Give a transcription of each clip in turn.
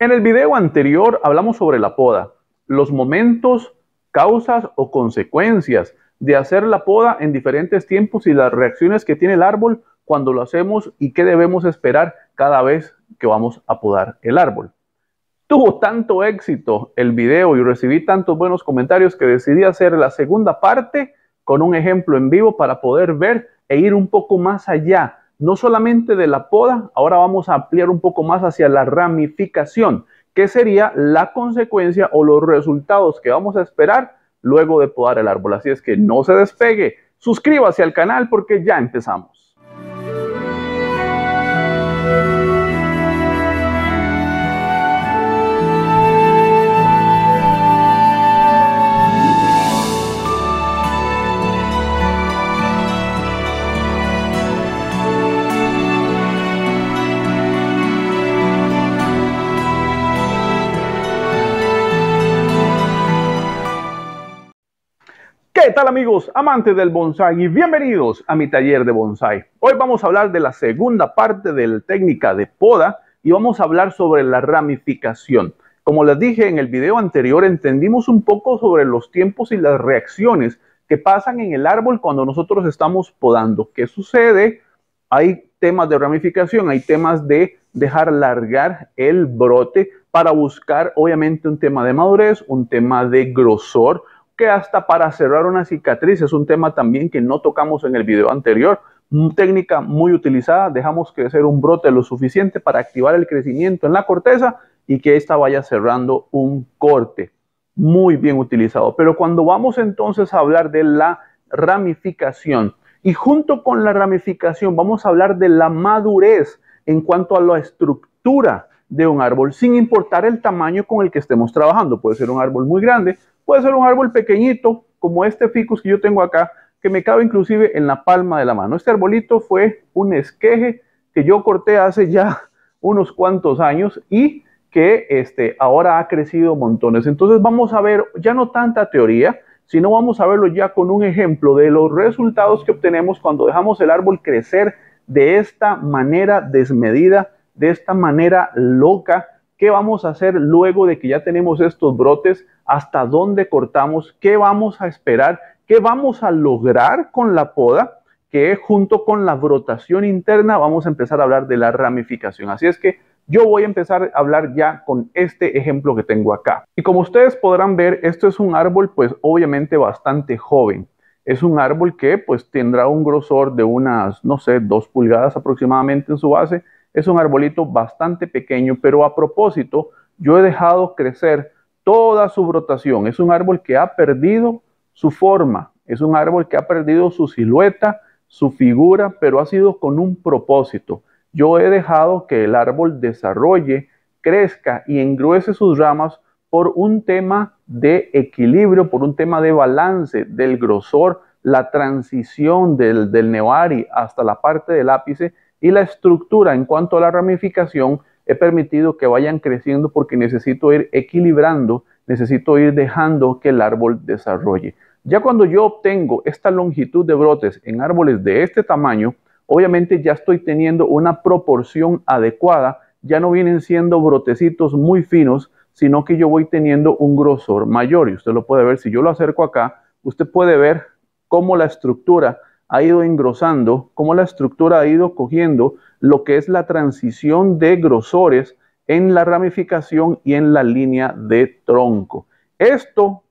En el video anterior hablamos sobre la poda, los momentos, causas o consecuencias de hacer la poda en diferentes tiempos y las reacciones que tiene el árbol cuando lo hacemos y qué debemos esperar cada vez que vamos a podar el árbol. Tuvo tanto éxito el video y recibí tantos buenos comentarios que decidí hacer la segunda parte con un ejemplo en vivo para poder ver e ir un poco más allá. No solamente de la poda, ahora vamos a ampliar un poco más hacia la ramificación, que sería la consecuencia o los resultados que vamos a esperar luego de podar el árbol. Así es que no se despegue, suscríbase al canal porque ya empezamos. ¿Qué tal amigos, amantes del bonsái y bienvenidos a mi taller de bonsái? Hoy vamos a hablar de la segunda parte de la técnica de poda y vamos a hablar sobre la ramificación. Como les dije en el video anterior, entendimos un poco sobre los tiempos y las reacciones que pasan en el árbol cuando nosotros estamos podando. ¿Qué sucede? Hay temas de ramificación, hay temas de dejar largar el brote para buscar obviamente un tema de madurez, un tema de grosor, que hasta para cerrar una cicatriz es un tema también que no tocamos en el video anterior. Técnica muy utilizada, dejamos crecer un brote lo suficiente para activar el crecimiento en la corteza y que ésta vaya cerrando un corte. Muy bien utilizado. Pero cuando vamos entonces a hablar de la ramificación y junto con la ramificación vamos a hablar de la madurez en cuanto a la estructura de un árbol, sin importar el tamaño con el que estemos trabajando. Puede ser un árbol muy grande, puede ser un árbol pequeñito, como este ficus que yo tengo acá, que me cabe inclusive en la palma de la mano. Este arbolito fue un esqueje que yo corté hace ya unos cuantos años y que ahora ha crecido montones. Entonces vamos a ver ya no tanta teoría, sino vamos a verlo ya con un ejemplo de los resultados que obtenemos cuando dejamos el árbol crecer de esta manera desmedida, de esta manera loca. ¿Qué vamos a hacer luego de que ya tenemos estos brotes? ¿Hasta dónde cortamos? ¿Qué vamos a esperar? ¿Qué vamos a lograr con la poda? Que junto con la brotación interna vamos a empezar a hablar de la ramificación. Así es que yo voy a empezar a hablar ya con este ejemplo que tengo acá. Y como ustedes podrán ver, esto es un árbol pues obviamente bastante joven. Es un árbol que pues tendrá un grosor de unas, no sé, 2 pulgadas aproximadamente en su base. Es un arbolito bastante pequeño, pero a propósito, yo he dejado crecer toda su brotación. Es un árbol que ha perdido su forma, es un árbol que ha perdido su silueta, su figura, pero ha sido con un propósito. Yo he dejado que el árbol desarrolle, crezca y engruese sus ramas por un tema de equilibrio, por un tema de balance del grosor, la transición del nevari hasta la parte del ápice y la estructura. En cuanto a la ramificación, he permitido que vayan creciendo porque necesito ir equilibrando, necesito ir dejando que el árbol desarrolle. Ya cuando yo obtengo esta longitud de brotes en árboles de este tamaño, obviamente ya estoy teniendo una proporción adecuada, ya no vienen siendo brotecitos muy finos, sino que yo voy teniendo un grosor mayor. Y usted lo puede ver, si yo lo acerco acá, usted puede ver cómo la estructura ha ido engrosando, cómo la estructura ha ido cogiendo lo que es la transición de grosores en la ramificación y en la línea de tronco. Esto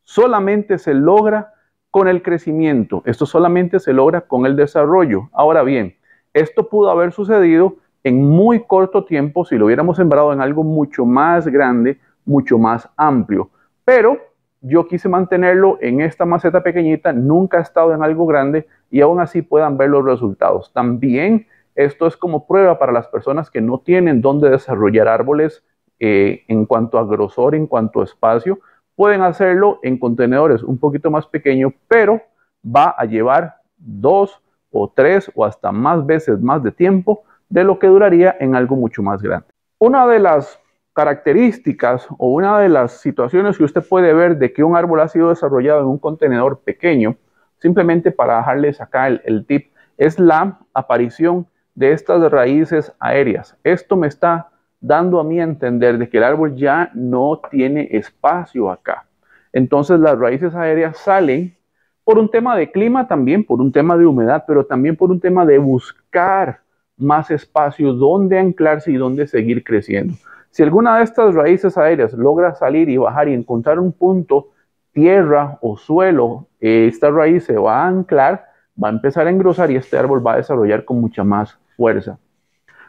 solamente se logra con el crecimiento, esto solamente se logra con el desarrollo. Ahora bien, esto pudo haber sucedido en muy corto tiempo si lo hubiéramos sembrado en algo mucho más grande, mucho más amplio, pero yo quise mantenerlo en esta maceta pequeñita, nunca ha estado en algo grande y aún así puedan ver los resultados. También esto es como prueba para las personas que no tienen dónde desarrollar árboles en cuanto a grosor, en cuanto a espacio. Pueden hacerlo en contenedores un poquito más pequeños, pero va a llevar 2 o 3 o hasta más veces más de tiempo de lo que duraría en algo mucho más grande. Una de las características o una de las situaciones que usted puede ver de que un árbol ha sido desarrollado en un contenedor pequeño, simplemente para dejarles acá el tip, es la aparición de estas raíces aéreas. Esto me está dando a mí a entender de que el árbol ya no tiene espacio acá. Entonces las raíces aéreas salen por un tema de clima también, por un tema de humedad, pero también por un tema de buscar más espacio donde anclarse y donde seguir creciendo. Si alguna de estas raíces aéreas logra salir y bajar y encontrar un punto, tierra o suelo, esta raíz se va a anclar, va a empezar a engrosar y este árbol va a desarrollar con mucha más fuerza.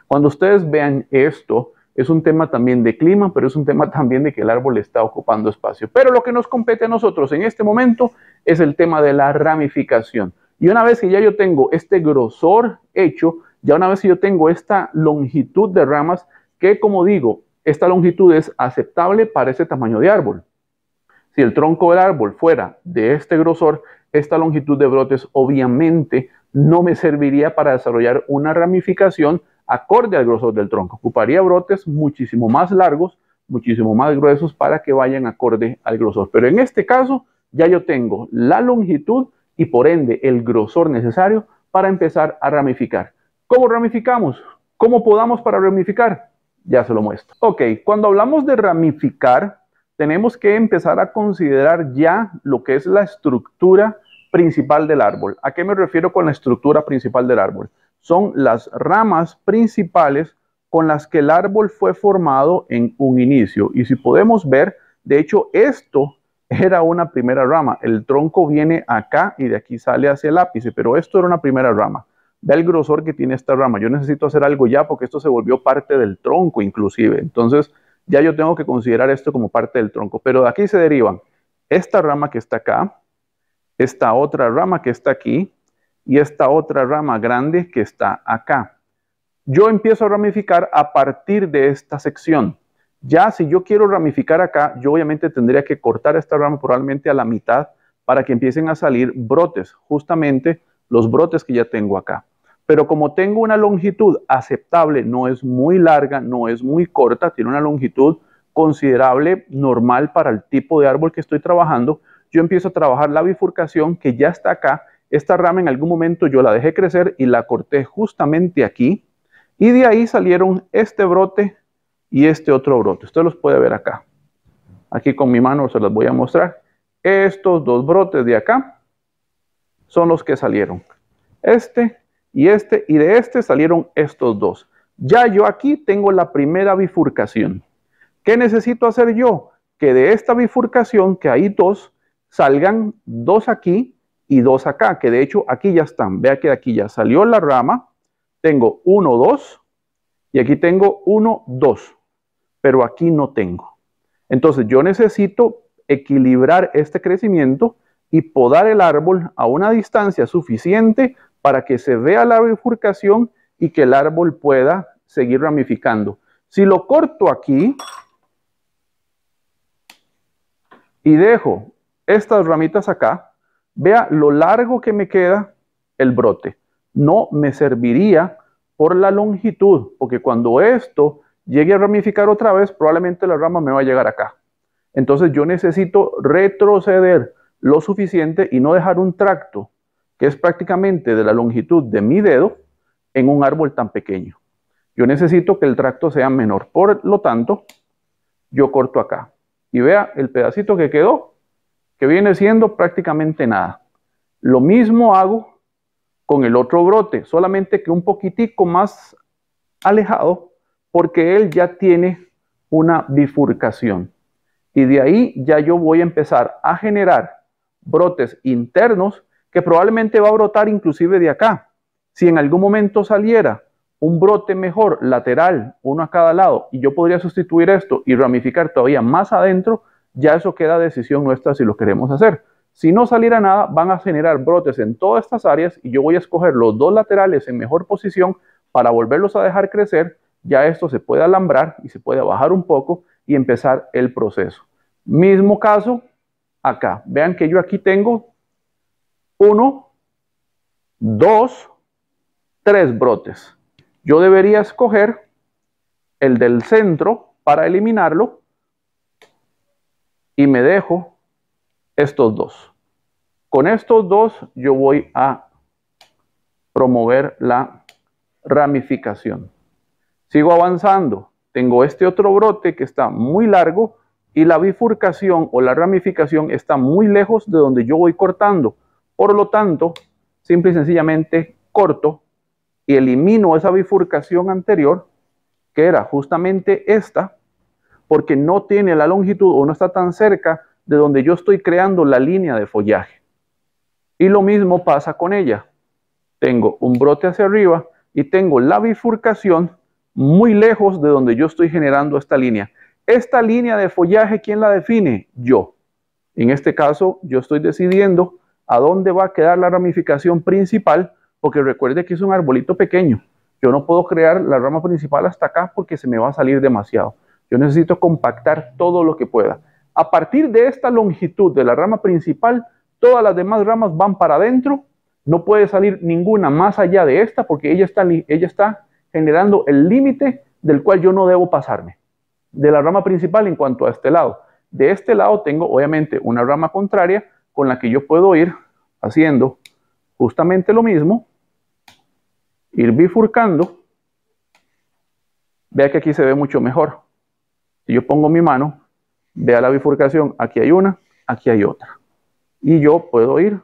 Cuando ustedes vean esto, es un tema también de clima, pero es un tema también de que el árbol está ocupando espacio. Pero lo que nos compete a nosotros en este momento es el tema de la ramificación. Y una vez que ya yo tengo este grosor hecho, ya una vez que yo tengo esta longitud de ramas, que como digo, esta longitud es aceptable para ese tamaño de árbol. Si el tronco del árbol fuera de este grosor, esta longitud de brotes obviamente no me serviría para desarrollar una ramificación acorde al grosor del tronco. Ocuparía brotes muchísimo más largos, muchísimo más gruesos para que vayan acorde al grosor. Pero en este caso ya yo tengo la longitud y por ende el grosor necesario para empezar a ramificar. ¿Cómo ramificamos? ¿Cómo podamos para ramificar? Ya se lo muestro. Ok, cuando hablamos de ramificar, tenemos que empezar a considerar ya lo que es la estructura principal del árbol. ¿A qué me refiero con la estructura principal del árbol? Son las ramas principales con las que el árbol fue formado en un inicio. Y si podemos ver, de hecho, esto era una primera rama. El tronco viene acá y de aquí sale hacia el ápice, pero esto era una primera rama. Ve el grosor que tiene esta rama. Yo necesito hacer algo ya porque esto se volvió parte del tronco inclusive. Entonces, ya yo tengo que considerar esto como parte del tronco. Pero de aquí se derivan esta rama que está acá, esta otra rama que está aquí y esta otra rama grande que está acá. Yo empiezo a ramificar a partir de esta sección. Ya si yo quiero ramificar acá, yo obviamente tendría que cortar esta rama probablemente a la mitad para que empiecen a salir brotes, justamente los brotes que ya tengo acá. Pero como tengo una longitud aceptable, no es muy larga, no es muy corta, tiene una longitud considerable, normal para el tipo de árbol que estoy trabajando, yo empiezo a trabajar la bifurcación que ya está acá. Esta rama en algún momento yo la dejé crecer y la corté justamente aquí. Y de ahí salieron este brote y este otro brote. Usted los puede ver acá. Aquí con mi mano se los voy a mostrar. Estos dos brotes de acá son los que salieron. Este, y de este salieron estos dos. Ya yo aquí tengo la primera bifurcación. ¿Qué necesito hacer yo? Que de esta bifurcación, que hay dos, salgan dos aquí y dos acá, que de hecho aquí ya están. Vea que de aquí ya salió la rama. Tengo 1, 2 y aquí tengo 1, 2, pero aquí no tengo. Entonces yo necesito equilibrar este crecimiento y podar el árbol a una distancia suficiente para que se vea la bifurcación y que el árbol pueda seguir ramificando. Si lo corto aquí y dejo estas ramitas acá, vea lo largo que me queda el brote. No me serviría por la longitud, porque cuando esto llegue a ramificar otra vez, probablemente la rama me va a llegar acá. Entonces yo necesito retroceder lo suficiente y no dejar un tracto que es prácticamente de la longitud de mi dedo en un árbol tan pequeño. Yo necesito que el tracto sea menor. Por lo tanto, yo corto acá. Y vea el pedacito que quedó, que viene siendo prácticamente nada. Lo mismo hago con el otro brote, solamente que un poquitico más alejado, porque él ya tiene una bifurcación. Y de ahí ya yo voy a empezar a generar brotes internos que probablemente va a brotar inclusive de acá. Si en algún momento saliera un brote mejor lateral, uno a cada lado, y yo podría sustituir esto y ramificar todavía más adentro, ya eso queda a decisión nuestra si lo queremos hacer. Si no saliera nada, van a generar brotes en todas estas áreas y yo voy a escoger los dos laterales en mejor posición para volverlos a dejar crecer. Ya esto se puede alambrar y se puede bajar un poco y empezar el proceso. Mismo caso acá. Vean que yo aquí tengo 1, 2, 3 brotes. Yo debería escoger el del centro para eliminarlo y me dejo estos dos. Con estos dos yo voy a promover la ramificación. Sigo avanzando. tengo este otro brote que está muy largo y la bifurcación o la ramificación está muy lejos de donde yo voy cortando. Por lo tanto, simple y sencillamente corto y elimino esa bifurcación anterior, que era justamente esta, porque no tiene la longitud o no está tan cerca de donde yo estoy creando la línea de follaje. Y lo mismo pasa con ella. Tengo un brote hacia arriba y tengo la bifurcación muy lejos de donde yo estoy generando esta línea. Esta línea de follaje, ¿quién la define? Yo. En este caso, yo estoy decidiendo a dónde va a quedar la ramificación principal, porque recuerde que es un arbolito pequeño. Yo no puedo crear la rama principal hasta acá porque se me va a salir demasiado. Yo necesito compactar todo lo que pueda. A partir de esta longitud de la rama principal, todas las demás ramas van para adentro. No puede salir ninguna más allá de esta porque ella está generando el límite del cual yo no debo pasarme. De la rama principal en cuanto a este lado. De este lado tengo obviamente una rama contraria con la que yo puedo ir haciendo justamente lo mismo. Ir bifurcando. Vea que aquí se ve mucho mejor. Si yo pongo mi mano, vea la bifurcación, aquí hay una, aquí hay otra. Y yo puedo ir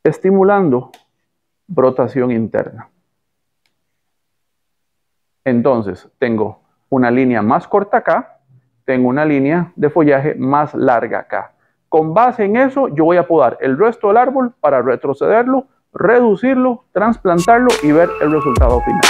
estimulando brotación interna. Entonces, tengo una línea más corta acá, tengo una línea de follaje más larga acá. Con base en eso, yo voy a podar el resto del árbol para retrocederlo, reducirlo, trasplantarlo y ver el resultado final.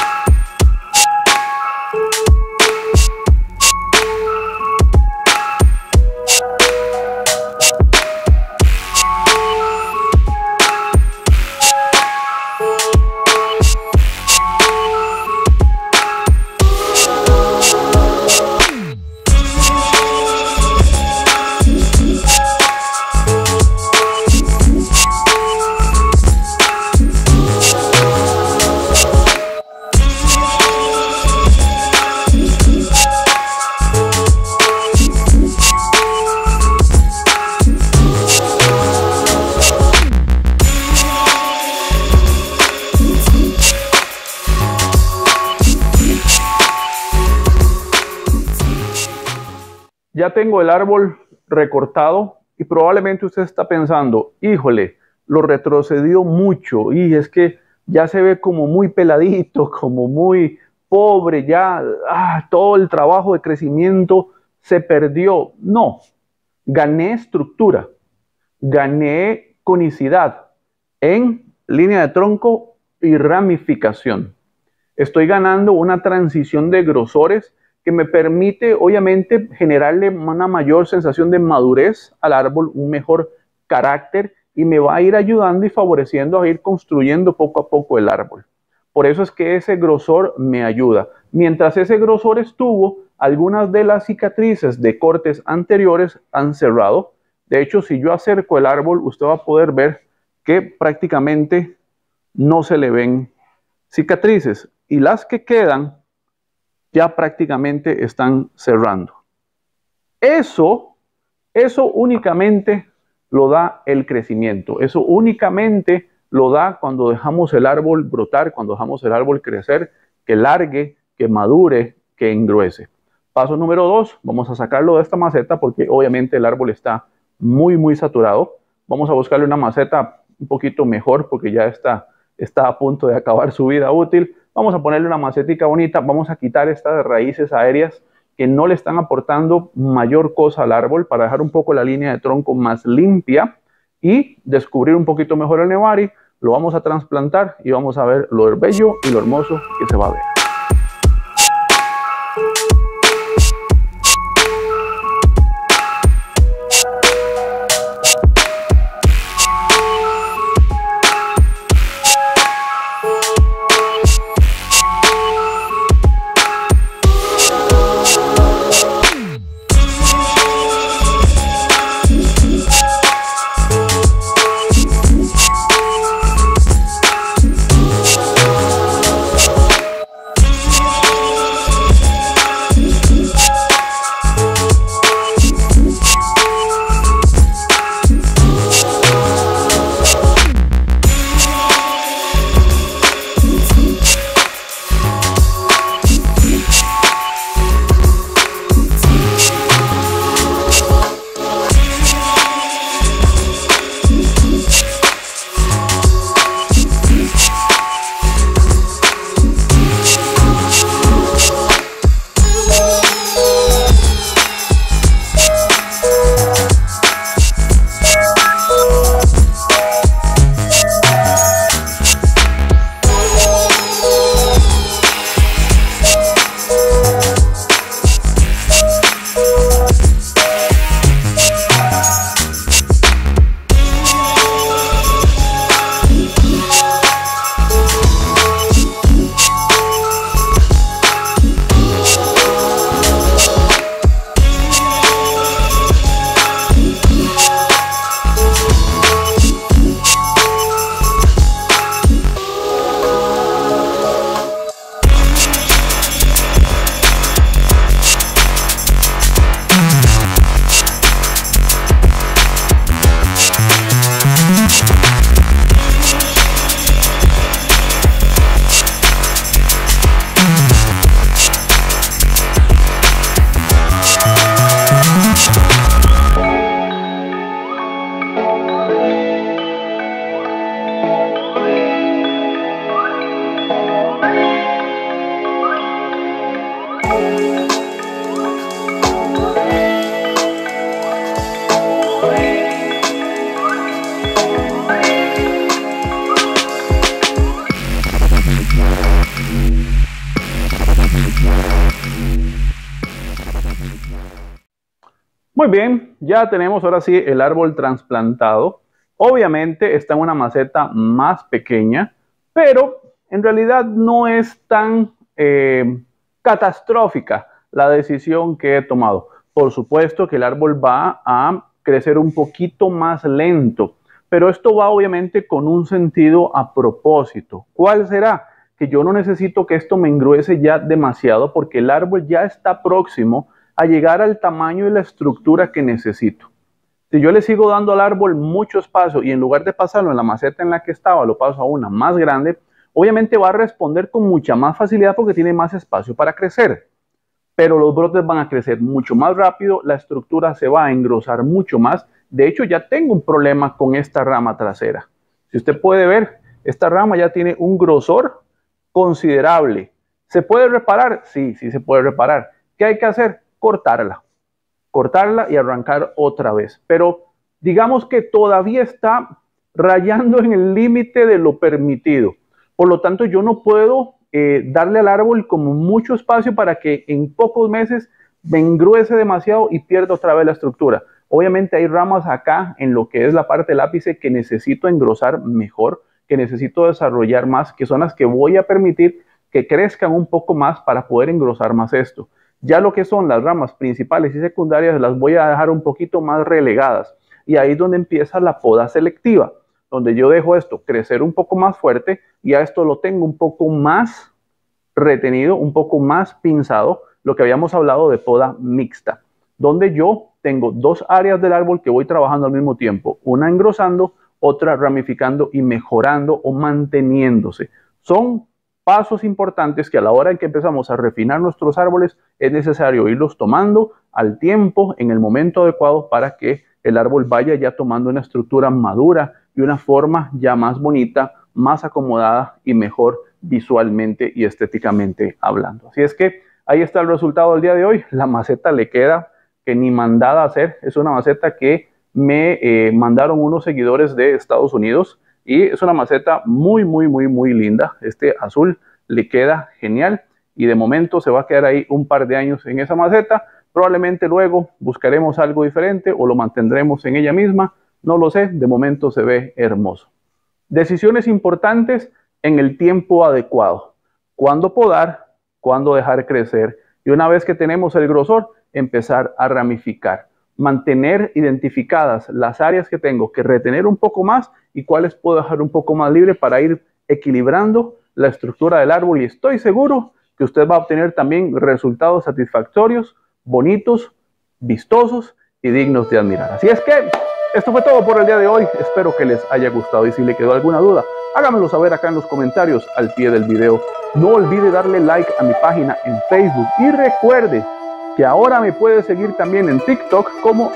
Ya tengo el árbol recortado y probablemente usted está pensando, híjole, lo retrocedió mucho y es que ya se ve como muy peladito, como muy pobre, ya todo el trabajo de crecimiento se perdió. No, gané estructura, gané conicidad en línea de tronco y ramificación. Estoy ganando una transición de grosores que me permite, obviamente, generarle una mayor sensación de madurez al árbol, un mejor carácter, y me va a ir ayudando y favoreciendo a ir construyendo poco a poco el árbol. Por eso es que ese grosor me ayuda. Mientras ese grosor estuvo, algunas de las cicatrices de cortes anteriores han cerrado. De hecho, si yo acerco el árbol, usted va a poder ver que prácticamente no se le ven cicatrices. Y las que quedan ya prácticamente están cerrando. Eso únicamente lo da el crecimiento. Eso únicamente lo da cuando dejamos el árbol brotar, cuando dejamos el árbol crecer, que largue, que madure, que engruese. Paso número 2, vamos a sacarlo de esta maceta porque obviamente el árbol está muy saturado. Vamos a buscarle una maceta un poquito mejor porque ya está a punto de acabar su vida útil. Vamos a ponerle una macetica bonita, vamos a quitar estas raíces aéreas que no le están aportando mayor cosa al árbol para dejar un poco la línea de tronco más limpia y descubrir un poquito mejor el Nevari. Lo vamos a trasplantar y vamos a ver lo bello y lo hermoso que se va a ver. Muy bien, ya tenemos ahora sí el árbol trasplantado. Obviamente está en una maceta más pequeña, pero en realidad no es tan catastrófica la decisión que he tomado. Por supuesto que el árbol va a crecer un poquito más lento, pero esto va obviamente con un sentido a propósito. ¿Cuál será? Que yo no necesito que esto me engruese ya demasiado porque el árbol ya está próximo a llegar al tamaño y la estructura que necesito. Si yo le sigo dando al árbol mucho espacio y en lugar de pasarlo en la maceta en la que estaba, lo paso a una más grande, obviamente va a responder con mucha más facilidad porque tiene más espacio para crecer. Pero los brotes van a crecer mucho más rápido, la estructura se va a engrosar mucho más. De hecho, ya tengo un problema con esta rama trasera. Si usted puede ver, esta rama ya tiene un grosor considerable. ¿Se puede reparar? Sí, sí se puede reparar. ¿Qué hay que hacer? Cortarla y arrancar otra vez. Pero digamos que todavía está rayando en el límite de lo permitido. Por lo tanto, yo no puedo darle al árbol como mucho espacio para que en pocos meses me engruese demasiado y pierda otra vez la estructura. Obviamente hay ramas acá en lo que es la parte del ápice que necesito engrosar mejor, que necesito desarrollar más, que son las que voy a permitir que crezcan un poco más para poder engrosar más esto. Ya lo que son las ramas principales y secundarias las voy a dejar un poquito más relegadas. Y ahí es donde empieza la poda selectiva, donde yo dejo esto crecer un poco más fuerte y a esto lo tengo un poco más retenido, un poco más pinzado, lo que habíamos hablado de poda mixta, donde yo tengo dos áreas del árbol que voy trabajando al mismo tiempo, una engrosando, otra ramificando y mejorando o manteniéndose. Son pasos importantes que a la hora en que empezamos a refinar nuestros árboles es necesario irlos tomando al tiempo, en el momento adecuado para que el árbol vaya ya tomando una estructura madura y una forma ya más bonita, más acomodada y mejor visualmente y estéticamente hablando. Así es que ahí está el resultado del día de hoy. La maceta le queda que ni mandada a hacer. Es una maceta que me mandaron unos seguidores de Estados Unidos y es una maceta muy linda. Este azul le queda genial y de momento se va a quedar ahí un par de años en esa maceta. Probablemente luego buscaremos algo diferente o lo mantendremos en ella misma. No lo sé, de momento se ve hermoso. Decisiones importantes en el tiempo adecuado. Cuándo podar, cuándo dejar crecer y una vez que tenemos el grosor, empezar a ramificar. Mantener identificadas las áreas que tengo que retener un poco más y cuáles puedo dejar un poco más libre para ir equilibrando la estructura del árbol y estoy seguro que usted va a obtener también resultados satisfactorios, bonitos, vistosos y dignos de admirar. Así es que esto fue todo por el día de hoy. Espero que les haya gustado y si le quedó alguna duda, hágamelo saber acá en los comentarios al pie del video. No olvide darle like a mi página en Facebook y recuerde que ahora me puede seguir también en TikTok como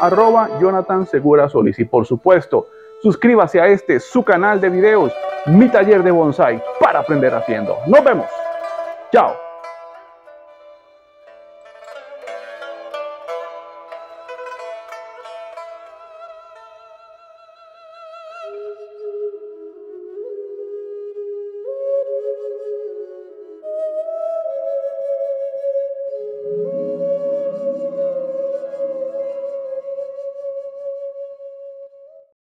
@JonathanSeguraSolis. Y por supuesto, suscríbase a este su canal de videos, Mi Taller de Bonsai, para aprender haciendo. Nos vemos. Chao.